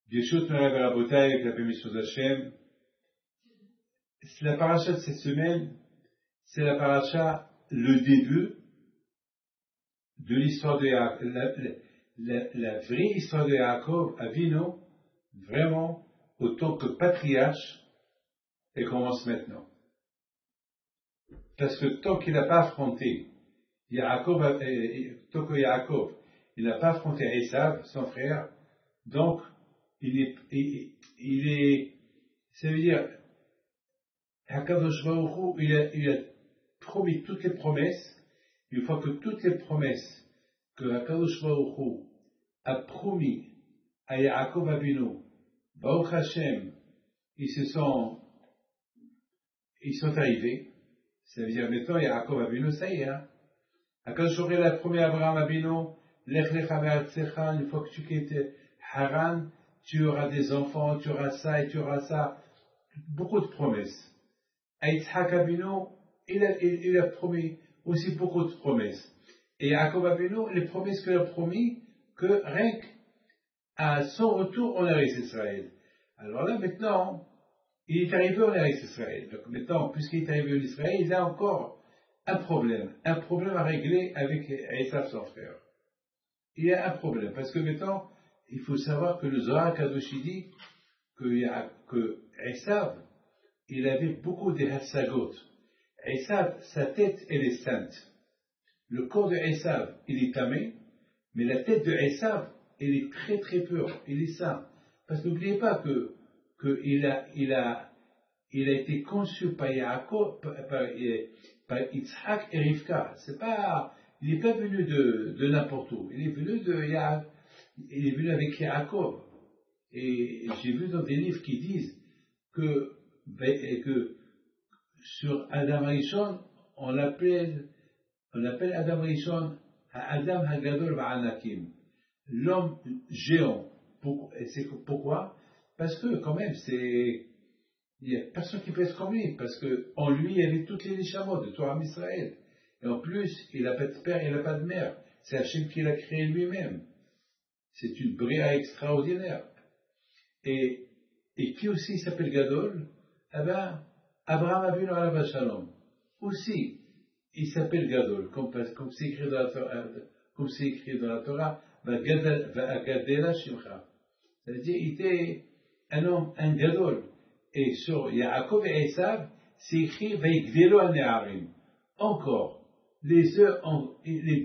Birshut Merav Rabotai, avec la permission d'Hachem. La paracha de cette semaine, c'est la paracha, le début de l'histoire de Yaakov, la vraie histoire de Yaakov Avinu, vraiment, autant que patriarche, elle commence maintenant. Parce que tant qu'il n'a pas affronté Yaakov, tant que Yaakov, il n'a pas affronté Esav, son frère, donc, il est, ça veut dire, Hakadosh Baruch Hu, il a promis toutes les promesses. Une fois que toutes les promesses que Hakadosh Baruch Hu a promis à Yaakov Avinu, Baruch Hashem, ils sont arrivés. Ça veut dire maintenant Yaakov Avinu, ça y est. Hakadosh Baruch Hu a promis à Abraham Avinu, Lech lecha me'artzecha, une fois que tu quittes Haran, tu auras des enfants, tu auras ça et tu auras ça. Beaucoup de promesses. À Yitzhak Avinu, il a promis aussi beaucoup de promesses. Et Yaakov Avinu, les promesses qu'il a promis, que rien qu'à son retour en Eretz Israël. Alors là, maintenant, il est arrivé en Eretz Israël. Donc maintenant, puisqu'il est arrivé en Israël, il a encore un problème à régler avec Esav, son frère. Il y a un problème, parce que maintenant, il faut savoir que le Zohar Kadosh dit que Esav, il avait beaucoup de Hassagot. Esav, sa tête, elle est sainte. Le corps de Esav, il est tamé, mais la tête de Esav, elle est très très pure, il est saint. Parce que n'oubliez pas qu'il a été conçu par Yaakov, par Yitzhak et Rivka. Il n'est pas venu de n'importe où. Il est venu il est venu avec Yaakov. Et j'ai vu dans des livres qui disent que sur Adam Rishon, on appelle Adam Rishon Adam Hagadol Ba'anakim, l'homme géant. Pourquoi? Parce que quand même, il n'y a personne qui peut être comme lui, parce qu'en lui, il y avait toutes les Neshamot de Torah Israël. Et en plus, il n'a pas de père, il n'a pas de mère. C'est Hachem qui l'a créé lui-même. C'est une bria extraordinaire. Et qui aussi s'appelle Gadol? Eh ben, Abraham Avinu alav shalom. Aussi, il s'appelle Gadol, comme c'est écrit dans la Torah, Va'agadela Shimcha. Ça veut dire, il était un homme, un Gadol. Et sur Yaakov et Esav, c'est écrit Va'igvelo al-Ne'arim. Encore, les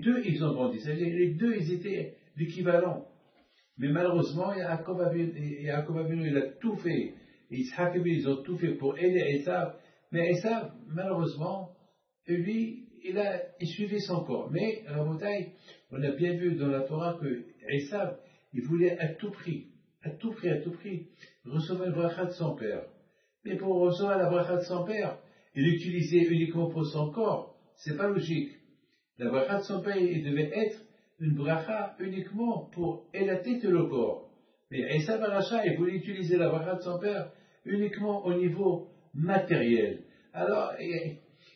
deux, ils ont grandi. C'est-à-dire, les deux, ils étaient l'équivalent. Mais malheureusement, Yaakov Avinu, il a tout fait. Et Yitzhak et lui, ils ont tout fait pour aider Esav. Mais Esav, malheureusement, lui, il suivait son corps. Mais, à la bataille, on a bien vu dans la Torah que Esav, il voulait à tout prix, recevoir le bracha de son père. Mais pour recevoir la bracha de son père, il l'utilisait uniquement pour son corps. C'est pas logique. La bracha de son père, il devait être une bracha uniquement pour élater le corps. Mais Esav Aracha, il voulait utiliser la bracha de son père uniquement au niveau matériel. Alors,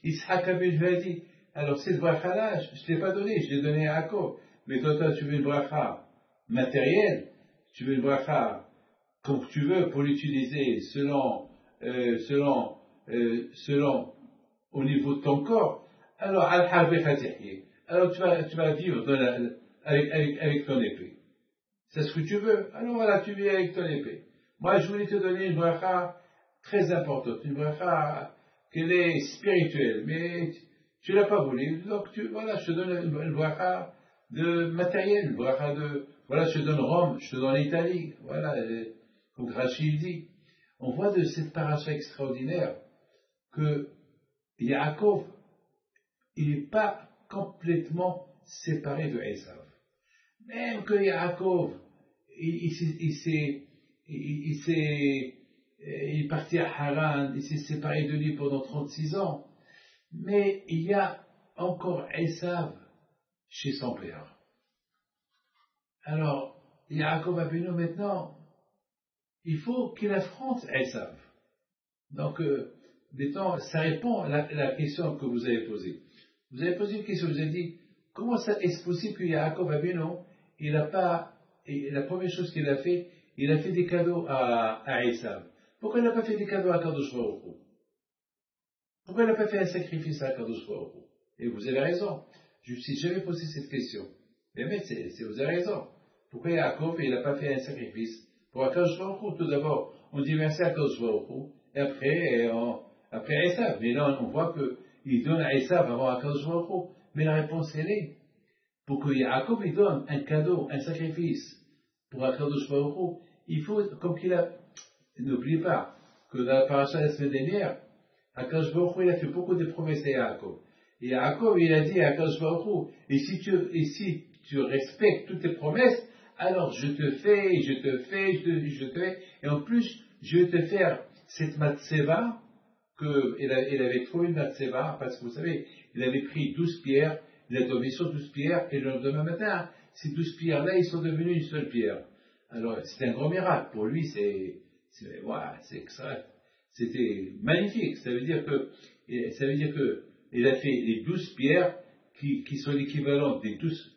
Yitzhak Avinu lui a dit, alors cette bracha-là, je ne l'ai pas donnée, je l'ai donnée à Yaakov. Mais toi, tu veux une bracha matérielle, tu veux une bracha comme tu veux pour l'utiliser selon au niveau de ton corps. Alors, alors tu vas vivre avec ton épée. C'est ce que tu veux. Alors voilà, tu vis avec ton épée. Moi, je voulais te donner une bracha très importante, une bracha qu'elle est spirituelle, mais tu l'as pas voulu. Donc voilà, je te donne une bracha de matériel, une bracha voilà, je te donne Rome, je te donne l'Italie. Voilà, comme Rachid dit. On voit de cette paracha extraordinaire que Yaakov, il n'est pas complètement séparé de Esav. Même que Yaakov, il est parti à Haran, il s'est séparé de lui pendant 36 ans, mais il y a encore Esav chez son père. Alors, Yaakov Avinu maintenant, il faut qu'il affronte Esav. Donc, maintenant, ça répond à la question que vous avez posée. Vous avez posé une question, vous avez dit, comment ça est-ce possible que Yaakov Avinu, il n'a pas et la première chose qu'il a fait, il a fait des cadeaux à Esav. Pourquoi il n'a pas fait des cadeaux à Kadosh Baruch Hu? Pourquoi il n'a pas fait un sacrifice à Kadosh Baruch Hu? Et vous avez raison. Je ne me suis jamais posé cette question. Mais vous avez raison. Pourquoi Yaakov, il n'a pas fait un sacrifice pour Akadosh Baruch Hu? Tout d'abord, on dit merci à Akadosh Baruch Hu, et après Esav. Mais là, on voit qu'il donne à Esav avant Akadosh Baruch Hu. Mais la réponse, elle est, pour que Yaakov, il donne un cadeau, un sacrifice pour Akadosh Baruch Hu, il faut, comme qu'il a, n'oubliez pas, que dans la paracha de la semaine dernière, Akadosh Baruch Hu, il a fait beaucoup de promesses à Yaakov. Et Yaakov, il a dit à Akadosh Baruch Hu, et si tu respectes toutes tes promesses, alors je te fais, et en plus, je vais te faire cette matseva, il avait trouvé une matseva, parce que vous savez, il avait pris 12 pierres, il a dormi sur 12 pierres, et le lendemain matin, ces 12 pierres-là, ils sont devenus une seule pierre. Alors, c'était un grand miracle. Pour lui, c'est extra. C'était magnifique. Ça veut dire que, il a fait les 12 pierres qui sont l'équivalent des 12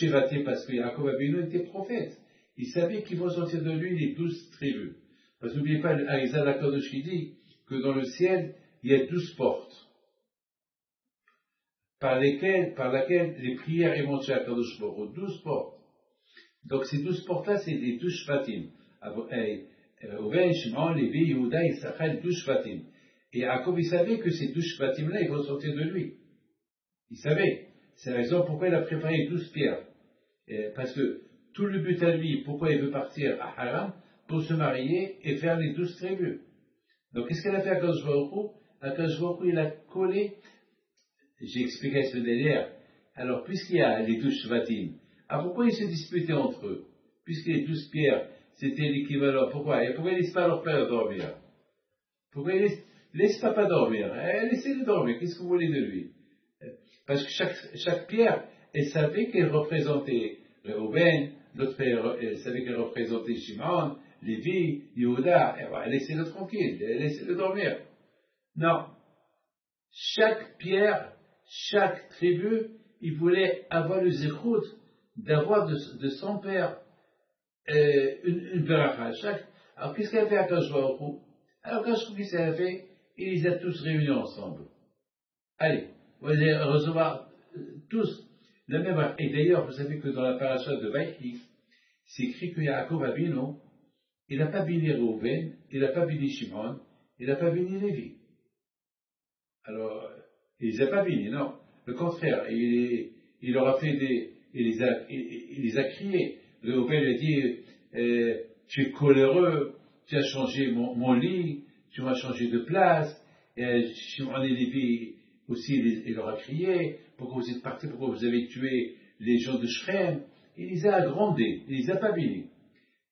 Shevatim, parce que Yaakov Avinu était prophète. Il savait qu'il vont sortir de lui les 12 tribus. Parce que n'oubliez pas, Arizal Akadosh dit que dans le ciel, il y a 12 portes, par laquelle les prières est montées à Kadosh Baruch Hu, 12 portes. Donc ces 12 portes-là, c'est les 12 Shvatim. Reuven, Shimon, Lévi, Yehuda, Issachar, 12 Shvatim. Et Yaakov, il savait que ces 12 Shvatim-là, ils vont sortir de lui. Il savait. C'est la raison pourquoi il a préparé 12 pierres. Parce que tout le but à lui, pourquoi il veut partir à Haran, pour se marier et faire les 12 tribus. Donc qu'est-ce qu'elle a fait à Kadosh Baruch Hu? À Kadosh Baruch Hu, il a collé, j'ai expliqué la semaine dernière, alors puisqu'il y a les 12 Shvatim, pourquoi ils se disputaient entre eux? Puisque les 12 pierres, c'était l'équivalent, pourquoi ils ne laissent pas leur père dormir? Pourquoi ils ne laissent pas dormir? Laissez-le dormir, qu'est-ce que vous voulez de lui? Parce que chaque pierre, elle savait qu'elle représentait Reuven, l'autre elle savait qu'elle représentait Shimon, Lévi, Yehuda, laissez-le tranquille, laissez-le dormir. Non. Chaque pierre, chaque tribu, il voulait avoir le zéchout d'avoir de son père une beracha. Alors qu'est-ce qu'elle a fait à Akadosh Baruch Hu? Alors qu'est-ce qu'il a fait? Il les a tous réunis ensemble. Allez, vous allez recevoir tous la même. Et d'ailleurs, vous savez que dans la paracha de Vaïchi, c'est écrit que Yaakov Avinu, il n'a pas béni Reuven, il n'a pas béni Shimon, il n'a pas béni Lévi. Alors, il les a pas bénis, non. Le contraire, il leur a fait il les a criés. Reuven lui a dit, tu es coléreux, tu as changé mon lit, tu m'as changé de place. Et Shimon et Lévi aussi, il leur a crié, pourquoi vous êtes partis, pourquoi vous avez tué les gens de Shrem. Il les a agrandés, il les a pas bénis.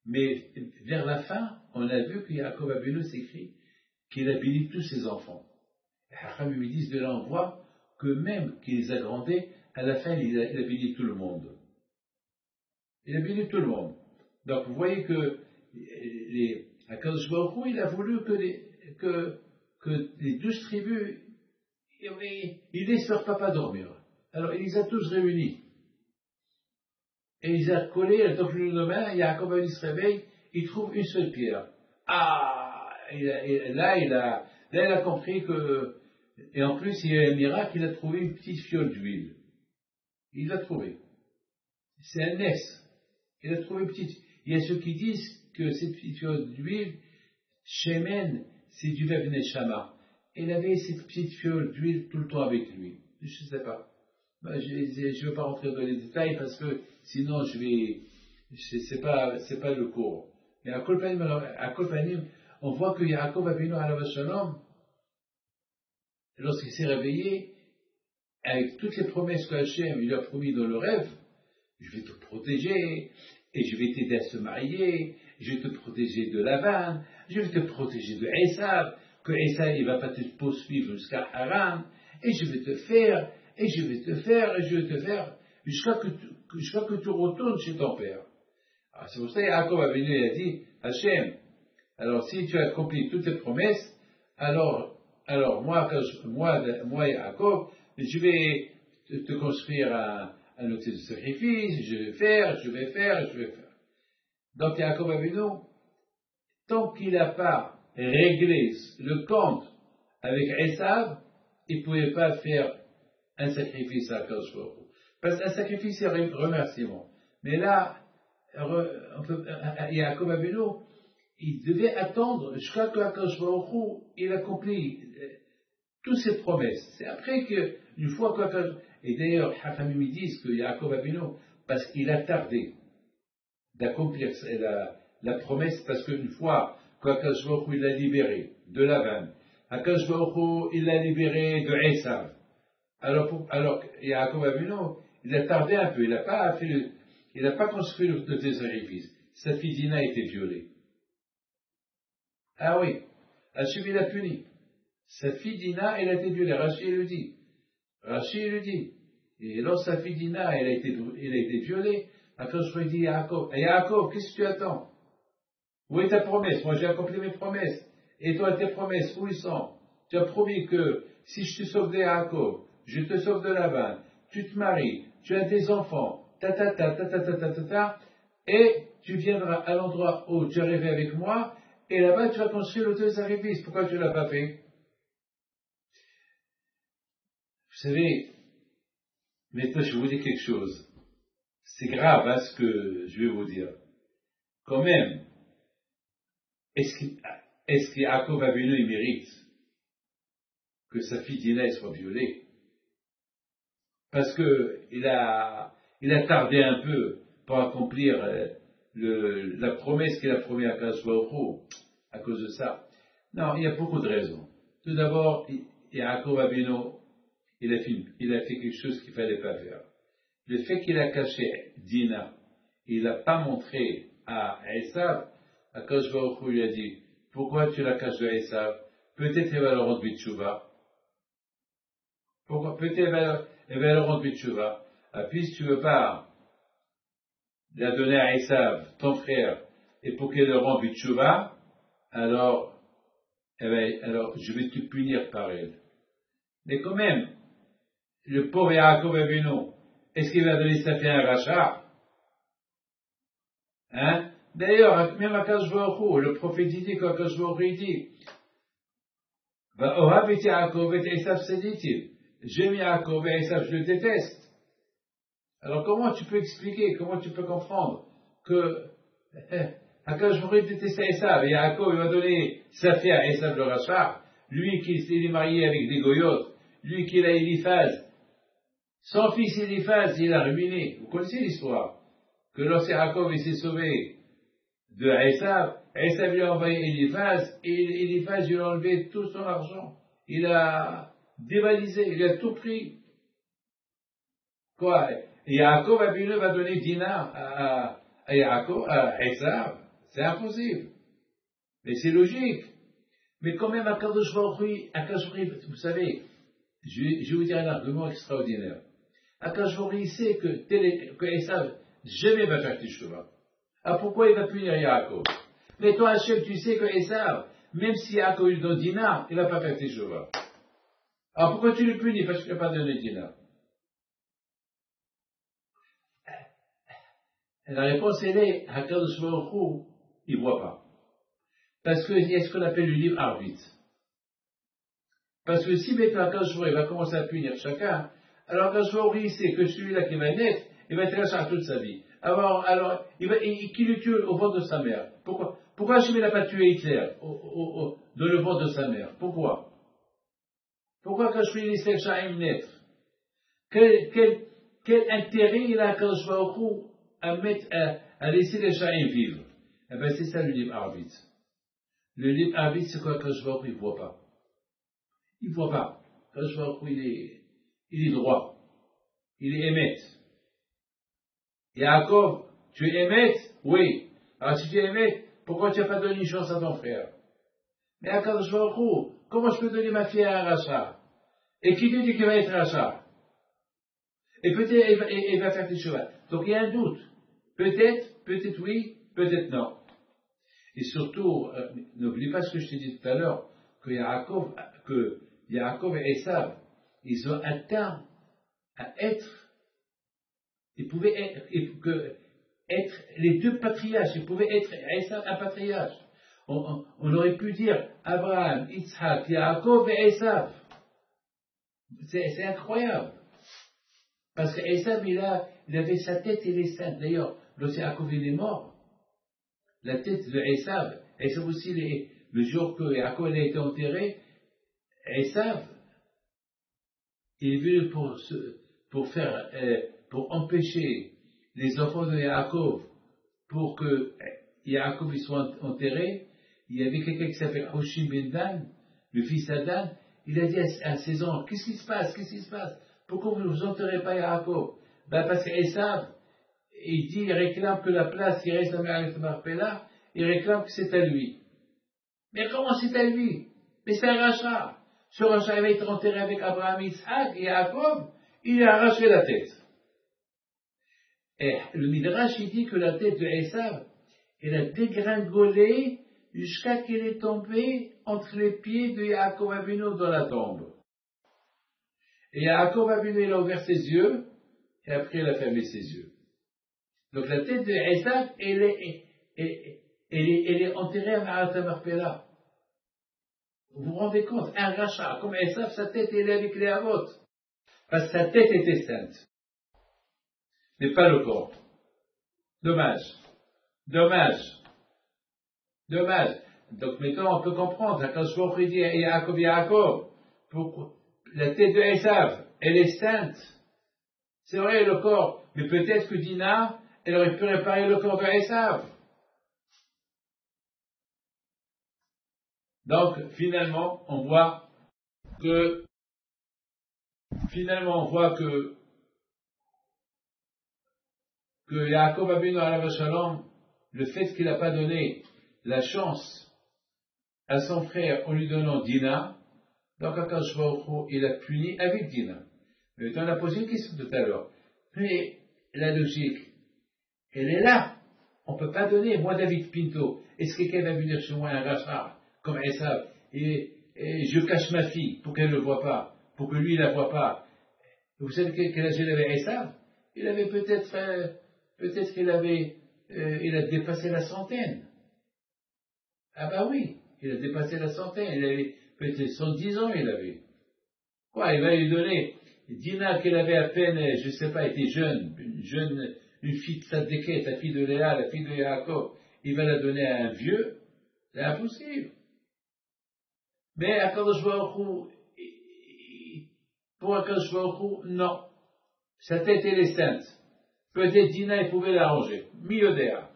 Mais vers la fin, on a vu que Yaakov Avinu s'écrit qu'il a béni tous ses enfants. Les Hacham lui disent de là on voit que même qu'il les a grandés, à la fin il a béni tout le monde. Il a béni tout le monde. Donc vous voyez que Akadosh Baruch Hu, il a voulu que les 12 tribus, il laisse leur papa dormir. Alors il les a tous réunis. Et il les a collés, donc le lendemain, Yaakov Avinu se réveille, il trouve une seule pierre. Là il a compris que, et en plus il y a un miracle, il a trouvé une petite fiole d'huile. Il l'a trouvé. C'est un nes. Il a trouvé une petite. Il y a ceux qui disent que cette petite fiole d'huile, Shemen, c'est du Vev Neshama. Il avait cette petite fiole d'huile tout le temps avec lui. Je ne sais pas. Je ne veux pas rentrer dans les détails parce que sinon c'est pas le cours. Mais à Kolpanim, on voit que Yaakov Avinu alav shalom, lorsqu'il s'est réveillé, avec toutes les promesses que Hachem lui a promis dans le rêve, je vais te protéger, et je vais t'aider à se marier, je vais te protéger de Lavan, je vais te protéger de Esav, que Esav il ne va pas te poursuivre jusqu'à Haran, et je vais te faire, jusqu'à que tu retournes chez ton père. Alors, c'est pour ça que Yaakov Avinu a dit, Hachem, alors si tu as accompli toutes tes promesses, alors moi Yaakov, je vais te construire un autel de sacrifice, je vais faire. Donc Yaakov Avinu, tant qu'il n'a pas réglé le compte avec Esav, il ne pouvait pas faire un sacrifice à Akadosh Baruch Hu. Parce qu'un sacrifice, c'est un remerciement. Mais là, Yaakov Avinu, il devait attendre jusqu'à ce qu'Akadosh Baruch Hu, il accomplit toutes ses promesses. C'est après que, une fois qu'Akadosh... Et d'ailleurs, Hachamim disent que Yaakov Avinu, parce qu'il a tardé d'accomplir la promesse, parce qu'une fois qu'Akadosh Baruch Hu, il l'a libéré de Lavan, Akadosh Baruch Hu, il l'a libéré de Esav. Alors Yaakov Avinu, il a tardé un peu, il n'a pas construit le sacrifice. Sa fille Dina a été violée. Ah oui, Hachem il a puni. Sa fille Dina, elle a été violée. Rachi le dit. Et alors sa fille Dina, elle a été violée. Akadosh Baruch Hu dit à Yaakov, qu'est-ce que tu attends? Où est ta promesse? Moi j'ai accompli mes promesses. Et toi tes promesses, où ils sont? Tu as promis que si je te sauve de Yaakov, je te sauve de Lavan, tu te maries, tu as des enfants, et tu viendras à l'endroit où tu es arrivé avec moi, et là-bas tu vas construire l'autel de sacrifice. Pourquoi tu ne l'as pas fait? Vous savez, maintenant je vais vous dire quelque chose. C'est grave ce que je vais vous dire. Quand même, est-ce qu'Yaakov Avinu il mérite que sa fille Dina soit violée? Parce qu'il a tardé un peu pour accomplir la promesse qu'il a promis à Akadosh Baruch Hu, à cause de ça. Non, il y a beaucoup de raisons. Tout d'abord, Yaakov Avinu, il a fait quelque chose qu'il ne fallait pas faire. Le fait qu'il a caché Dina, il n'a pas montré à Esav, Akadosh Baruch Hu lui a dit, pourquoi tu la caches de Esav? Peut-être elle va le rendre Bitchouva. Pourquoi? Peut-être elle va le rendre Bitchouva. Puisque tu ne veux pas la donner à Esav, ton frère, et pour qu'elle le rende Bitchouva, alors je vais te punir par elle. Mais quand même, le pauvre Yaakov Avinu, est-ce qu'il va donner sa fille à un rachat? Hein? D'ailleurs, même à Akadosh Baruch Hu, le prophète dit, quand Akadosh Baruch Hu dit, va Ohav et Yaakov et Esav Seditiv. J'aime Yaakov et Esav, je le déteste. Alors comment tu peux expliquer, comment tu peux comprendre que Akadosh Baruch Hu déteste Esav et Yaakov il va donner sa fille à Esav le rachat, lui qui est marié avec des goyotes, lui qui a Eliphaz, son fils Eliphaz, il a ruiné. Vous connaissez l'histoire que lorsque Yaakov s'est sauvé de Esav, Esav lui a envoyé Eliphaz, et Eliphaz lui a enlevé tout son argent. Il a dévalisé, il a tout pris. Quoi? Yaakov Avinu va donner dinar à Esav? C'est impossible. Mais c'est logique. Mais quand même, Akadosh Baruch Hu, vous savez, je vais vous dire un argument extraordinaire. Akadosh Baruch Hu sait que Esav jamais va faire Teshuvah. Ah, pourquoi il va punir Yaakov? Mais toi, Hachem, tu sais que Esav, même si Yaakov lui donne dinar, il ne va pas faire Teshuvah. Alors pourquoi tu le punis? Parce qu'il n'a pas donné dinar. La réponse, elle est, Akadosh Baruch Hu, il ne voit pas. Parce qu'il y a ce qu'on appelle le libre arbitre. Parce que si maintenant Akadosh Baruch Hu va commencer à punir chacun, alors Akadosh Baruch Hu sait que celui-là qui va naître, il va être lâché toute sa vie. Alors qui le tue au ventre de sa mère? Pourquoi Hachem n'a pas tué Hitler dans le ventre de sa mère? Pourquoi Akadosh Baruch Hu laisse les Shaim naître? Quel intérêt il a Akadosh Baruch Hu à laisser les Shaim vivre? Eh bien, c'est ça le libre arbitre. Le libre arbitre, c'est quoi Akadosh Baruch Hu? Il ne voit pas. Il ne voit pas. Akadosh Baruch Hu, il est droit. Il est émet. Yaakov, tu es émet? Oui. Alors si tu es émet, pourquoi tu n'as pas donné une chance à ton frère? Mais Akadosh Baruch Hu, comment je peux donner ma fille à un rachat? Et qui te dit qu'il va être rachat? Et peut-être il va faire tes chevaux. Donc il y a un doute. Peut-être oui, peut-être non. Et surtout, n'oublie pas ce que je t'ai dit tout à l'heure, que Yaakov et Esav, ils ont atteint à être, ils pouvaient être, être les deux patriarches, il pouvait être Esav un patriarche. On aurait pu dire Abraham, Yitzhak, Yaakov et Esav. C'est incroyable. Parce que Esav, il avait sa tête, elle est sainte. D'ailleurs, lorsque Yaakov est mort, la tête de Esav aussi, le jour que Yaakov a été enterré, Esav, il est venu pour empêcher les enfants de Yaakov, pour que Yaakov soit enterré. Il y avait quelqu'un qui s'appelle Hoshim ben Dan, le fils d'Adan. Il a dit à ses enfants, qu'est-ce qui se passe? Pourquoi vous ne vous enterrez pas Yaakov? Parce qu'Esav, il réclame que la place qui reste à Marpella, il réclame que c'est à lui. Mais comment c'est à lui? Mais c'est un rachat. Ce rachat avait été enterré avec Abraham, Yitzhak et Yaakov, il a arraché la tête. Et le Midrash, il dit que la tête de Esav, elle a dégringolé jusqu'à qu'elle est tombée entre les pieds de Yaakov Avinu dans la tombe. Et Yaakov Avinu, il a ouvert ses yeux, et après il a fermé ses yeux. Donc la tête de Esav, elle est enterrée à Ma'at Marpella. Vous vous rendez compte, un rachat, comme Esav, sa tête, elle est avec les Avot. Parce que sa tête était sainte. Mais pas le corps. Dommage. Donc maintenant, on peut comprendre, quand je dis Yaakov, la tête de Esav, elle est sainte. C'est vrai, le corps. Mais peut-être que Dina, elle aurait pu réparer le corps de Esav. Donc, finalement, on voit que Yaakov Avinu alav shalom, le fait qu'il n'a pas donné la chance à son frère en lui donnant Dina, donc Akadosh Baruch Hu, il a puni avec Dina. Mais on a posé une question tout à l'heure. Mais la logique, elle est là. On ne peut pas donner. Moi, David Pinto, est-ce que quelqu'un va venir chez moi un rachat comme Esav et je cache ma fille pour qu'elle ne le voie pas, pour que lui ne la voie pas. Vous savez quel âge il avait Esav? Il avait peut-être qu'il avait, il a dépassé la centaine. Ah bah oui, il a dépassé la centaine. Il avait peut-être 110 ans, il avait. Quoi, il va lui donner Dina qu'elle avait à peine, je ne sais pas, été jeune, une fille de Tzadéket, la fille de Léa, la fille de Yaakov, il va la donner à un vieux, c'est impossible. Mais Akadosh Baruch Hu, pour Akadosh Baruch Hu, non. Sa tête, elle est sainte. Peut-être Dina, il pouvait l'arranger. Miodéa.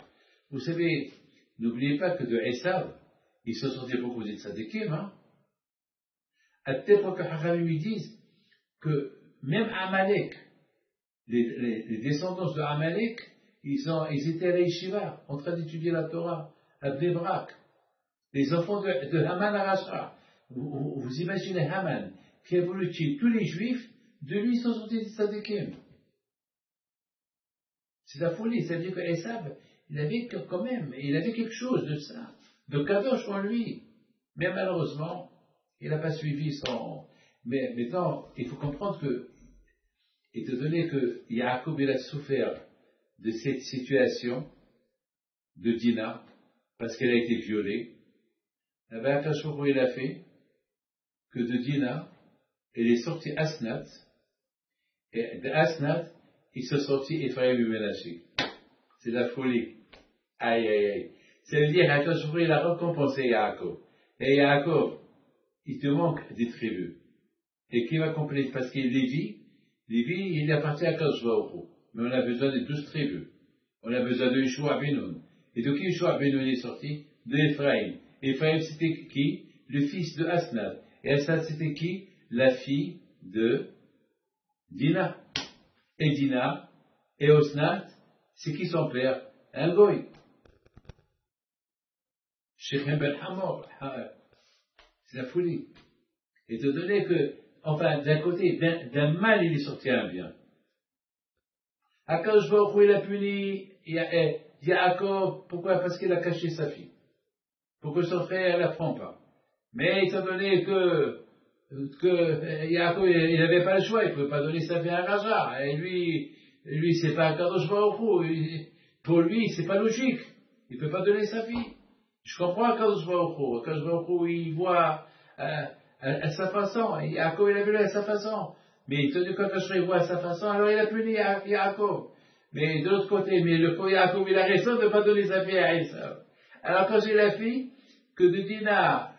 Vous savez, n'oubliez pas que de Esav, il se sortait beaucoup des Tzadékim, hein. À tel point que Hachamim lui disent que même Amalek, les descendants de Amalek, ils étaient à la Yeshiva, en train d'étudier la Torah, à Bnei Brak. Les enfants de Haman Arasha. Vous imaginez Haman, qui a voulu tuer tous les Juifs, de lui ils sont sortis des Tzadékim. C'est la folie, ça veut dire que Esav, il avait quelque chose de ça, de kadosh en lui. Mais malheureusement, il n'a pas suivi son... Mais maintenant, il faut comprendre que, étant donné que Yaakov il a souffert de cette situation de Dina, parce qu'elle a été violée, Akadosh Baruch Hu il a fait que de Dina, elle est sortie Asnat, et de Asnat, il s'est sorti Ephraim et Ménaché. C'est la folie. Aïe, aïe, aïe. Ça veut dire qu'Akadosh Baruch Hu il a récompensé Yaakov. Et Yaakov, il te manque des tribus. Et qui va compléter? Parce que Lévi, il appartient à Akadosh Baruch Hu. Mais on a besoin de 12 tribus. On a besoin de Yeshua Benoun. Et de qui Yeshua Benoun est sorti? De Ephraim. Ephraim, c'était qui? Le fils de Asnat. Et Asnat, c'était qui? La fille de Dina. Et Dina, et Osnat, c'est qui son père? Un goy. Shechem ben Hamor. C'est la folie. Étant donné que, enfin, d'un côté, d'un mal, il est sorti un bien. Akadosh Baruch Hu, il a puni Yaakov. Pourquoi? Parce qu'il a caché sa fille. Pour que son frère ne la prenne pas. Mais étant donné que Yaakov, il n'avait pas le choix, il ne pouvait pas donner sa fille à un raja. Et lui, c'est pas Akadosh Baruch Hu. pour lui, c'est pas logique. Il peut pas donner sa fille. Je comprends Akadosh Baruch Hu. Akadosh Baruch Hu, il voit à sa façon. Yaakov, il a vu à sa façon. Mais tenu qu'Akadosh il voit à sa façon, alors il a puni Yaakov. Mais de l'autre côté, Yaakov, il a raison de ne pas donner sa fille à Esav. Alors quand j'ai la fille, que de Dina,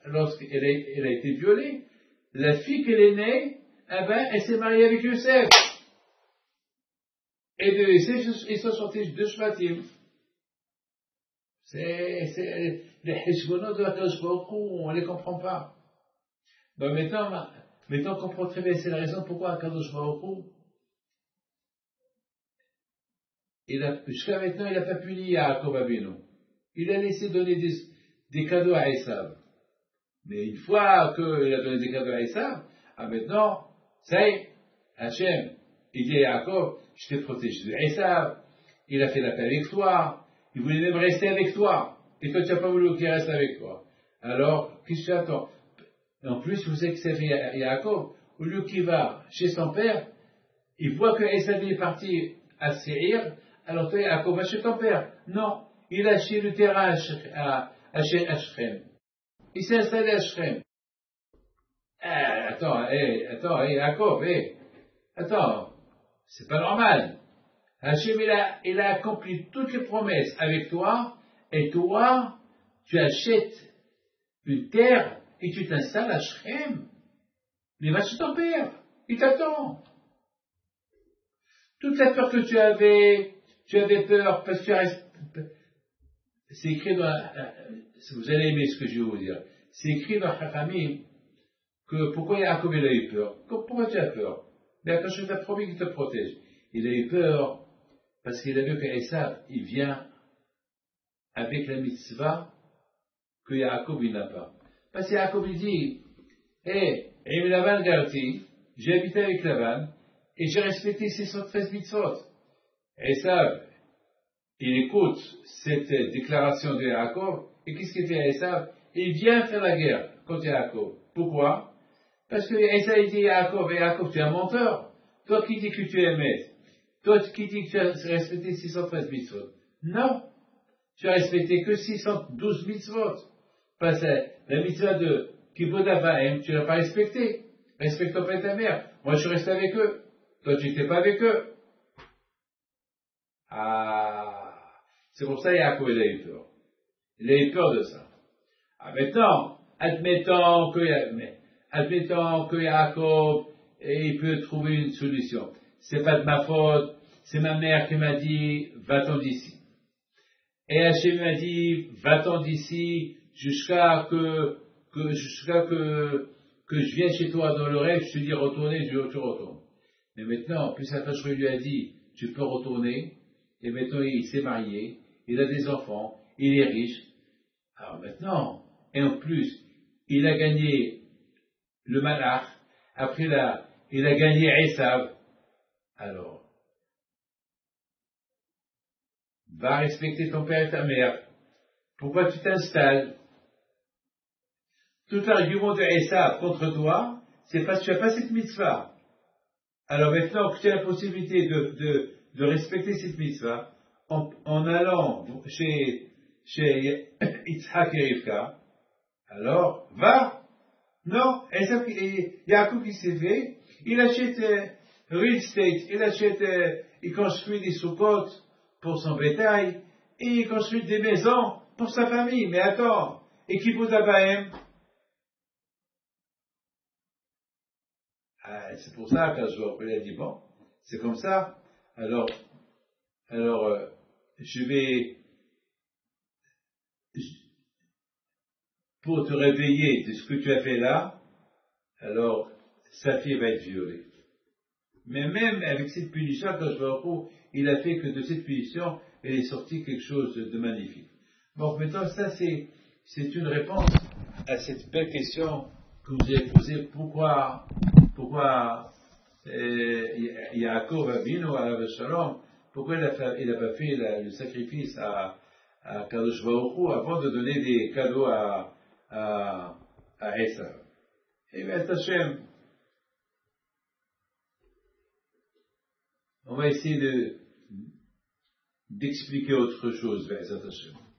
lorsqu'elle a été violée, la fille qu'elle est née, eh ben, elle s'est mariée avec Youssef. Et de Youssef, ils sont sortis de Shvatim. C'est les hishgonot de la Kadosh Baruch Hu, on ne les comprend pas. Donc maintenant, on comprend très bien, c'est la raison pourquoi Kadosh Baruch Hu, jusqu'à maintenant, il n'a pas puni Yaakov Avinu. Il a laissé donner des cadeaux à Esav. Mais une fois qu'il a donné des cadeaux à Esav, maintenant, ça y est, Hachem, il dit à Yaakov, je t'ai protégé de Esav, il a fait la paix avec toi, il voulait même rester avec toi, et toi tu n'as pas voulu qu'il reste avec toi. Alors, qu'est-ce que tu attends? En plus, vous savez que c'est Yaakov, au lieu qu'il va chez son père, il voit que Esav est parti à Séir, alors toi Yaakov va chez ton père. Non, il a acheté le terrain à Shrem. Il s'est installé à Shrem. Attends, Yaakov, attends, c'est pas normal. Hachem, il a accompli toutes les promesses avec toi, et toi, tu achètes une terre et tu t'installes à Shrem. Mais va chez ton père, il t'attend. Toute la peur que tu avais peur parce que tu restes. C'est écrit dans. Vous allez aimer ce que je vais vous dire. C'est écrit dans Chachamim que pourquoi Yaakov il a eu peur. Pourquoi tu as peur? Mais Akash t'a promis qu'il te protège. Il a eu peur parce qu'il a vu que Esav, il vient avec la mitzvah que Yaakov il n'a pas. Parce que Yaakov il dit, Im Lavan Garti, j'ai habité avec Lavan et j'ai respecté ses 113 mitzvot. Esav, il écoute cette déclaration de Yaakov et qu'est-ce qu'il fait Esav? Il vient faire la guerre contre Yaakov. Pourquoi? Parce que Esav dit à Yaakov, tu es un menteur. Toi qui dis que tu es maître. Toi qui dis que tu as respecté 613 mitzvot. Non, tu as respecté que 612 mitzvot. Parce que la mitzvah de Kibud Avaim, tu ne l'as pas respectée. Respecte ton père et ta mère. Moi, je suis resté avec eux. Toi, tu n'étais pas avec eux. C'est pour ça que Yaakov il a eu peur. Il a eu peur de ça. Maintenant, admettons que Yaakov, il peut trouver une solution. C'est pas de ma faute, c'est ma mère qui m'a dit, va-t'en d'ici. Et Hachem m'a dit, va-t'en d'ici, jusqu'à que je vienne chez toi dans le rêve, je te dis retourner, tu retournes. Mais maintenant, puis Akash lui a dit, tu peux retourner, et maintenant il s'est marié, il a des enfants, il est riche. Alors maintenant, et en plus, il a gagné le Malach, après il a gagné Esav. Alors, va respecter ton père et ta mère. Pourquoi tu t'installes? Tout l'argument de Esav contre toi, c'est parce que tu n'as pas cette mitzvah. Alors maintenant que tu as la possibilité de respecter cette mitzvah, en allant chez Yitzhak et Rivka, alors va. Non, Yaakov qui s'est fait, il achète real estate, il construit des soukot pour son bétail, et il construit des maisons pour sa famille. Mais attends, et Kibud Avaim? C'est pour ça qu'un jour, il a dit, bon, c'est comme ça, alors, pour te réveiller de ce que tu as fait là, alors, sa fille va être violée. Mais même avec cette punition, il a fait que de cette punition, il est sorti quelque chose de magnifique. Bon, maintenant, ça, c'est une réponse à cette belle question que vous avez posée. Pourquoi Yaakov Avinu, à Shalom, pourquoi il n'a pas fait le sacrifice à Kadosh Baruch Hu avant de donner des cadeaux à Esav? Et bien, Hachem, on va essayer d'expliquer autre chose, Be'ezat Hashem.